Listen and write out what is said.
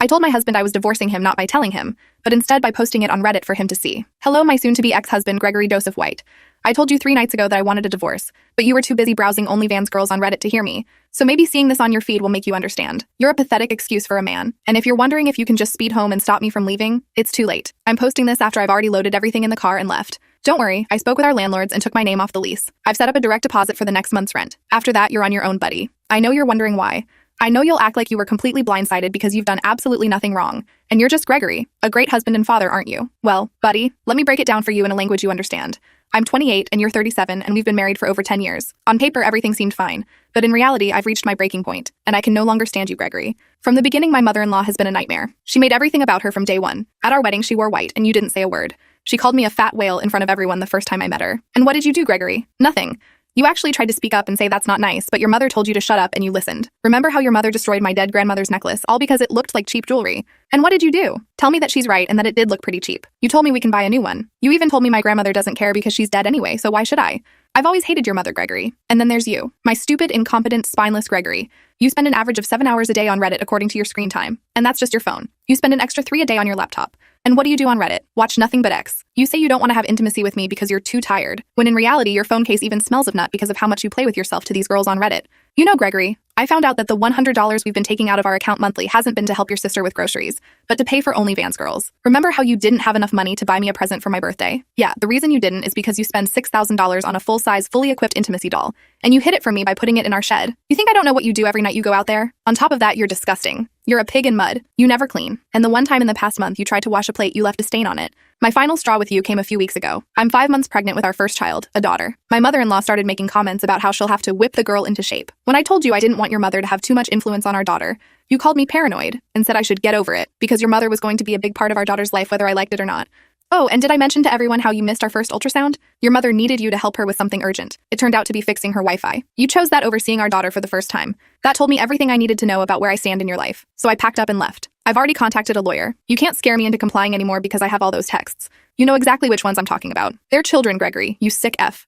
I told my husband I was divorcing him not by telling him, but instead by posting it on Reddit for him to see. Hello, my soon-to-be ex-husband, Gregory Joseph White. I told you 3 nights ago that I wanted a divorce, but you were too busy browsing OnlyFans girls on Reddit to hear me. So maybe seeing this on your feed will make you understand. You're a pathetic excuse for a man, and if you're wondering if you can just speed home and stop me from leaving, it's too late. I'm posting this after I've already loaded everything in the car and left. Don't worry, I spoke with our landlords and took my name off the lease. I've set up a direct deposit for the next month's rent. After that, you're on your own, buddy. I know you're wondering why. I know you'll act like you were completely blindsided because you've done absolutely nothing wrong. And you're just Gregory, a great husband and father, aren't you? Well, buddy, let me break it down for you in a language you understand. I'm 28 and you're 37 and we've been married for over 10 years. On paper, everything seemed fine. But in reality, I've reached my breaking point, and I can no longer stand you, Gregory. From the beginning, my mother-in-law has been a nightmare. She made everything about her from day one. At our wedding, she wore white and you didn't say a word. She called me a fat whale in front of everyone the first time I met her. And what did you do, Gregory? Nothing. You actually tried to speak up and say that's not nice, but your mother told you to shut up and you listened. Remember how your mother destroyed my dead grandmother's necklace, all because it looked like cheap jewelry? And what did you do? Tell me that she's right and that it did look pretty cheap. You told me we can buy a new one. You even told me my grandmother doesn't care because she's dead anyway, so why should I? I've always hated your mother, Gregory. And then there's you, my stupid, incompetent, spineless Gregory. You spend an average of 7 hours a day on Reddit according to your screen time, and that's just your phone. You spend an extra 3 a day on your laptop. And what do you do on Reddit? Watch nothing but X. You say you don't want to have intimacy with me because you're too tired, when in reality your phone case even smells of nut because of how much you play with yourself to these girls on Reddit. You know, Gregory, I found out that the $100 we've been taking out of our account monthly hasn't been to help your sister with groceries, but to pay for OnlyFans girls. Remember how you didn't have enough money to buy me a present for my birthday? Yeah, the reason you didn't is because you spend $6,000 on a full-size, fully equipped intimacy doll, and you hid it from me by putting it in our shed. You think I don't know what you do every night you go out there? On top of that, you're disgusting. You're a pig in mud. You never clean. And the one time in the past month you tried to wash a plate, you left a stain on it. My final straw with you came a few weeks ago. I'm 5 months pregnant with our first child, a daughter. My mother-in-law started making comments about how she'll have to whip the girl into shape. When I told you I didn't want your mother to have too much influence on our daughter, you called me paranoid and said I should get over it because your mother was going to be a big part of our daughter's life whether I liked it or not. Oh, and did I mention to everyone how you missed our first ultrasound? Your mother needed you to help her with something urgent. It turned out to be fixing her Wi-Fi. You chose that over seeing our daughter for the first time. That told me everything I needed to know about where I stand in your life. So I packed up and left. I've already contacted a lawyer. You can't scare me into complying anymore because I have all those texts. You know exactly which ones I'm talking about. They're children, Gregory, you sick F.